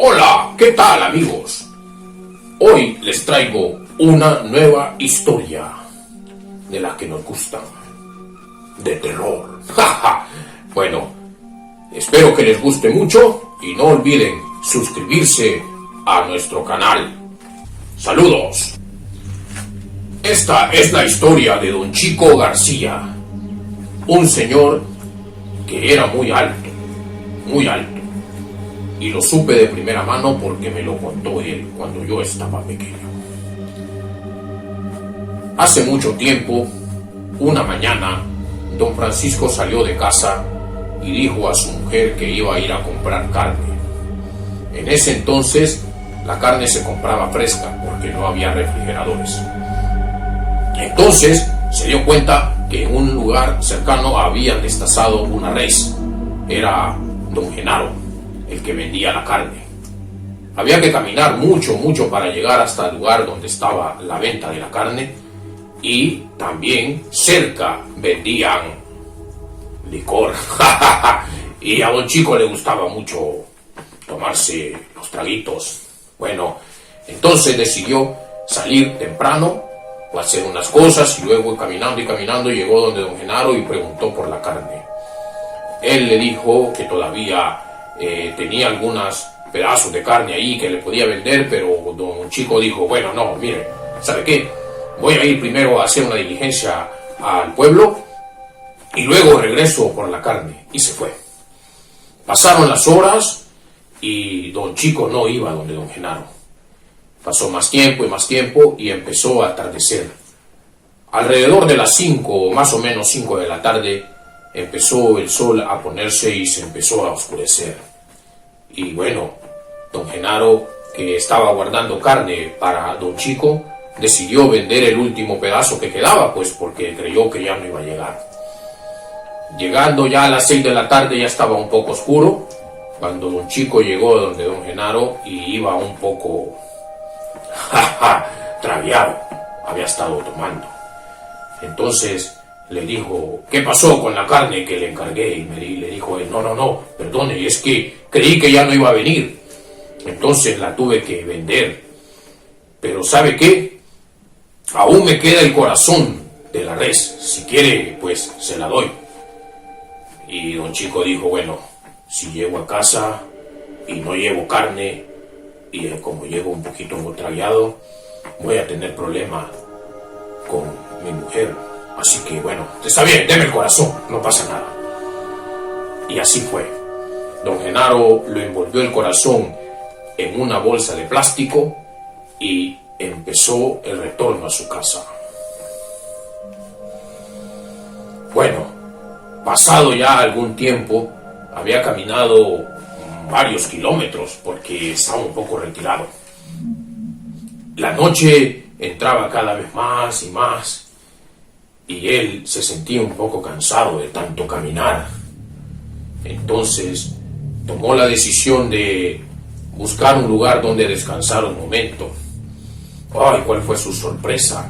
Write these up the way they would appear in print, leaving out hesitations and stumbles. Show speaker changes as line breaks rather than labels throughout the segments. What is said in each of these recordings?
Hola, ¿qué tal amigos? Hoy les traigo una nueva historia de las que nos gustan, de terror. Bueno, espero que les guste mucho y no olviden suscribirse a nuestro canal. ¡Saludos! Esta es la historia de Don Chico García, un señor que era muy alto, y lo supe de primera mano porque me lo contó él cuando yo estaba pequeño. Hace mucho tiempo, una mañana, don Francisco salió de casa y dijo a su mujer que iba a ir a comprar carne. En ese entonces, la carne se compraba fresca porque no había refrigeradores. Entonces, se dio cuenta que en un lugar cercano habían destazado una res. Era don Genaro el que vendía la carne. Había que caminar mucho para llegar hasta el lugar donde estaba la venta de la carne, y también cerca vendían licor. Y a don Chico le gustaba mucho tomarse los traguitos. Bueno, entonces decidió salir temprano a hacer unas cosas, y luego caminando llegó donde don Genaro y preguntó por la carne. Él le dijo que todavía tenía algunos pedazos de carne ahí que le podía vender, pero don Chico dijo, bueno, no, mire, ¿sabe qué? Voy a ir primero a hacer una diligencia al pueblo y luego regreso por la carne. Y se fue. Pasaron las horas y don Chico no iba donde don Genaro. Pasó más tiempo y empezó a atardecer. Alrededor de las 5, más o menos 5 de la tarde, empezó el sol a ponerse y se empezó a oscurecer. Y bueno, don Genaro, que estaba guardando carne para don Chico, decidió vender el último pedazo que quedaba, pues porque creyó que ya no iba a llegar. Llegando ya a las 6 de la tarde ya estaba un poco oscuro, cuando don Chico llegó donde don Genaro y iba un poco traviado, había estado tomando. Entonces le dijo, ¿qué pasó con la carne que le encargué? Y le dijo él, no, perdone, es que creí que ya no iba a venir. Entonces la tuve que vender. Pero ¿sabe qué? Aún me queda el corazón de la res. Si quiere, pues se la doy. Y don Chico dijo, bueno, si llego a casa y no llevo carne, y como llego un poquito traviado, voy a tener problemas con mi mujer. Así que bueno, está bien, deme el corazón, no pasa nada. Y así fue. Don Genaro lo envolvió el corazón en una bolsa de plástico y empezó el retorno a su casa. Bueno, pasado ya algún tiempo, había caminado varios kilómetros porque estaba un poco retirado. La noche entraba cada vez más y más, y él se sentía un poco cansado de tanto caminar. Entonces tomó la decisión de buscar un lugar donde descansar un momento. ¡Ay, cuál fue su sorpresa!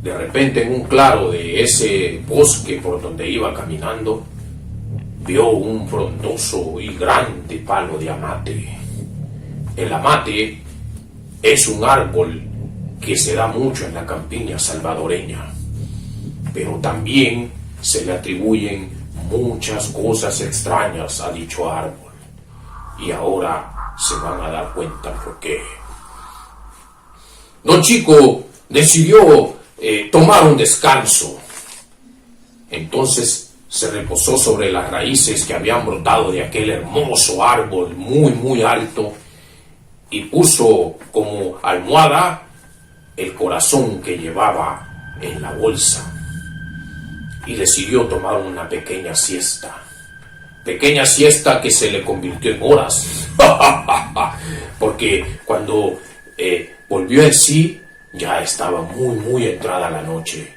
De repente, en un claro de ese bosque por donde iba caminando, vio un frondoso y grande palo de amate. El amate es un árbol que se da mucho en la campiña salvadoreña, pero también se le atribuyen muchas cosas extrañas a dicho árbol. Y ahora se van a dar cuenta por qué. Don Chico decidió tomar un descanso. Entonces se reposó sobre las raíces que habían brotado de aquel hermoso árbol muy alto, y puso como almohada el corazón que llevaba en la bolsa. Y decidió tomar una pequeña siesta que se le convirtió en horas, porque cuando volvió en sí ya estaba muy entrada la noche.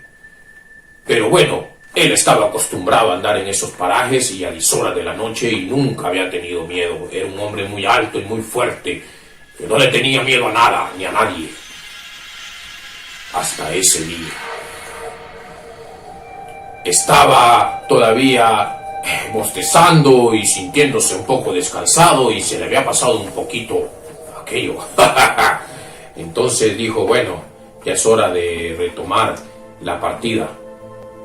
Pero bueno, él estaba acostumbrado a andar en esos parajes y a dishoras de la noche y nunca había tenido miedo. Era un hombre muy alto y muy fuerte, que no le tenía miedo a nada ni a nadie. Hasta ese día. Estaba todavía bostezando y sintiéndose un poco descansado, y se le había pasado un poquito aquello. Entonces dijo, bueno, ya es hora de retomar la partida.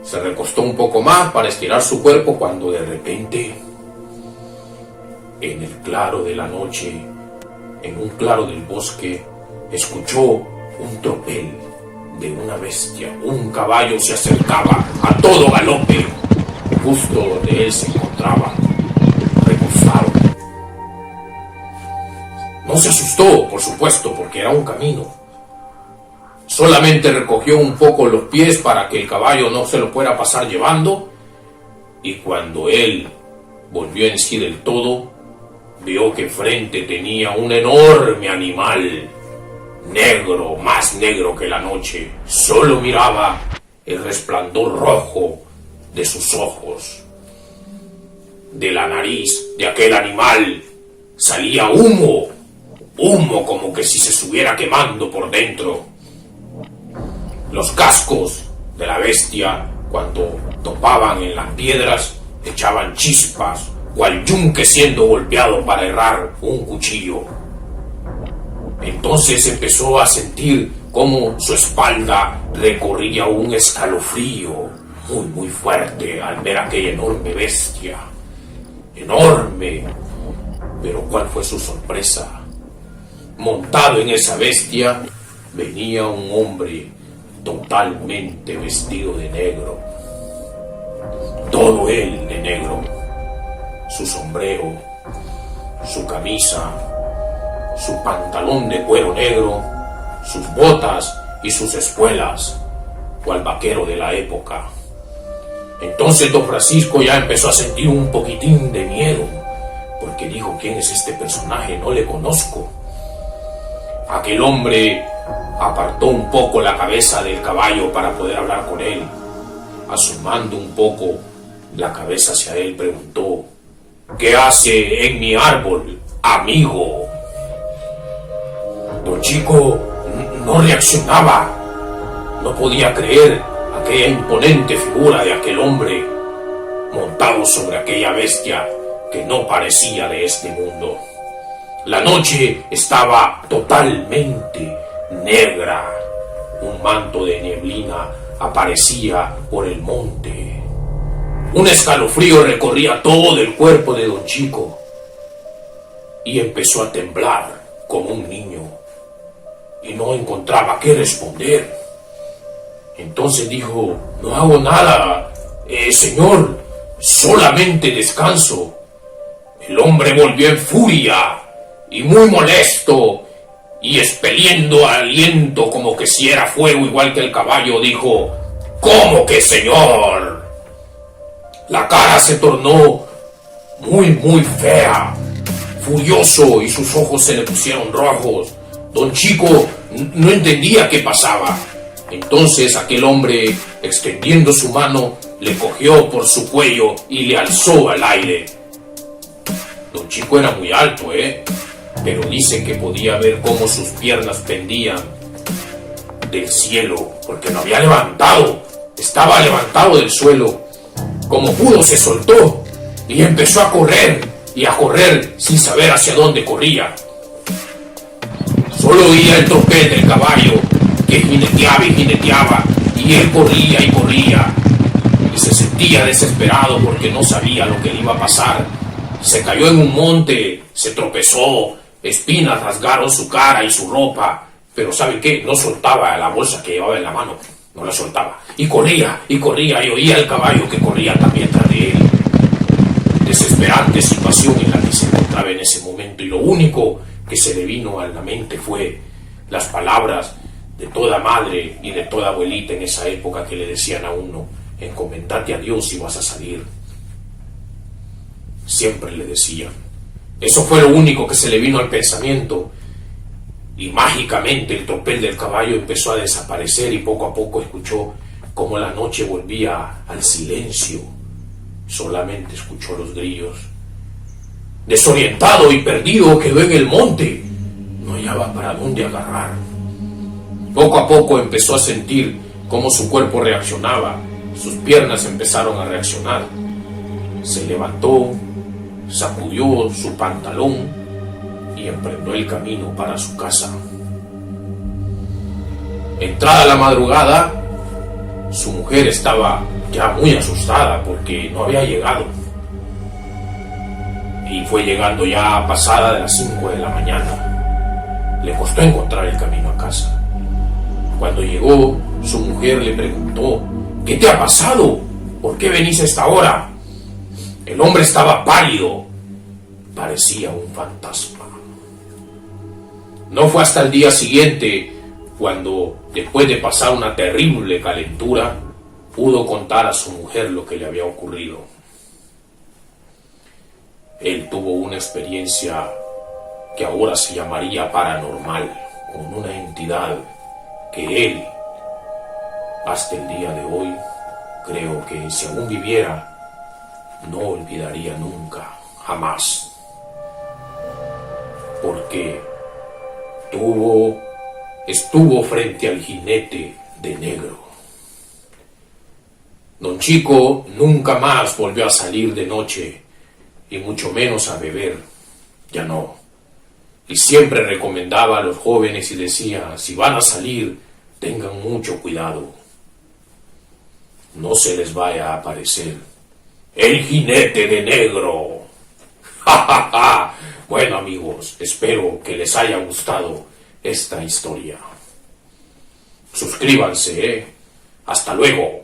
Se recostó un poco más para estirar su cuerpo, cuando de repente, en el claro de la noche, en un claro del bosque, escuchó un tropel de una bestia. Un caballo se acercaba a todo galope, justo donde él se encontraba, recostado. No se asustó, por supuesto, porque era un camino. Solamente recogió un poco los pies para que el caballo no se lo fuera a pasar llevando, y cuando él volvió en sí del todo, vio que frente tenía un enorme animal, negro, más negro que la noche. Solo miraba el resplandor rojo de sus ojos. De la nariz de aquel animal salía humo, como que si se estuviera quemando por dentro. Los cascos de la bestia, cuando topaban en las piedras, echaban chispas, cual yunque siendo golpeado para herrar un cuchillo. Entonces empezó a sentir cómo su espalda recorría un escalofrío muy fuerte al ver aquella enorme bestia. Enorme. Pero ¿cuál fue su sorpresa? Montado en esa bestia venía un hombre totalmente vestido de negro. Todo él de negro. Su sombrero, su camisa, su pantalón de cuero negro, sus botas y sus espuelas, cual vaquero de la época. Entonces don Francisco ya empezó a sentir un poquitín de miedo, porque dijo, ¿quién es este personaje? No le conozco. Aquel hombre apartó un poco la cabeza del caballo para poder hablar con él. Asomando un poco la cabeza hacia él, preguntó, ¿qué hace en mi árbol, amigo? Don Chico no reaccionaba. No podía creer aquella imponente figura de aquel hombre montado sobre aquella bestia que no parecía de este mundo. La noche estaba totalmente negra. Un manto de neblina aparecía por el monte. Un escalofrío recorría todo el cuerpo de don Chico y empezó a temblar como un niño y no encontraba qué responder. Entonces dijo, no hago nada, señor, solamente descanso. El hombre volvió en furia y muy molesto, y expeliendo aliento como que si era fuego igual que el caballo, dijo, ¿cómo que señor? La cara se tornó muy fea, furioso, y sus ojos se le pusieron rojos. Don Chico no entendía qué pasaba. Entonces aquel hombre, extendiendo su mano, le cogió por su cuello y le alzó al aire. Don Chico era muy alto, pero dicen que podía ver cómo sus piernas pendían del cielo, porque lo había levantado, estaba levantado del suelo. Como pudo se soltó y empezó a correr sin saber hacia dónde corría. Solo oía el tropel del caballo que jineteaba, y él corría y se sentía desesperado porque no sabía lo que le iba a pasar. Se cayó en un monte, se tropezó, espinas rasgaron su cara y su ropa, pero ¿saben qué? No soltaba la bolsa que llevaba en la mano, no la soltaba, y corría, y oía el caballo que corría también tras de él. Desesperante situación en la que se encontraba en ese momento, y lo único que se le vino a la mente fue las palabras de toda madre y de toda abuelita en esa época que le decían a uno, encomendate a Dios y vas a salir. Siempre le decían. Eso fue lo único que se le vino al pensamiento, y mágicamente el tropel del caballo empezó a desaparecer, y poco a poco escuchó cómo la noche volvía al silencio. Solamente escuchó los grillos. Desorientado y perdido quedó en el monte, no hallaba para dónde agarrar. Poco a poco empezó a sentir cómo su cuerpo reaccionaba, sus piernas empezaron a reaccionar. se levantó, sacudió su pantalón y emprendió el camino para su casa. Entrada la madrugada, su mujer estaba ya muy asustada porque no había llegado. Y fue llegando ya pasada de las 5 de la mañana. Le costó encontrar el camino a casa. Cuando llegó, su mujer le preguntó: ¿qué te ha pasado? ¿Por qué venís a esta hora? El hombre estaba pálido, parecía un fantasma. No fue hasta el día siguiente cuando, después de pasar una terrible calentura, pudo contar a su mujer lo que le había ocurrido. Él tuvo una experiencia que ahora se llamaría paranormal, con una entidad que él, hasta el día de hoy, creo que si aún viviera, no olvidaría nunca, jamás. Porque estuvo frente al jinete de negro. Don Chico nunca más volvió a salir de noche, y mucho menos a beber, ya no. Y siempre recomendaba a los jóvenes y decía: si van a salir, tengan mucho cuidado. No se les vaya a aparecer el jinete de negro. ¡Ja, ja, ja! Bueno, amigos, espero que les haya gustado esta historia. Suscríbanse, ¿eh? Hasta luego.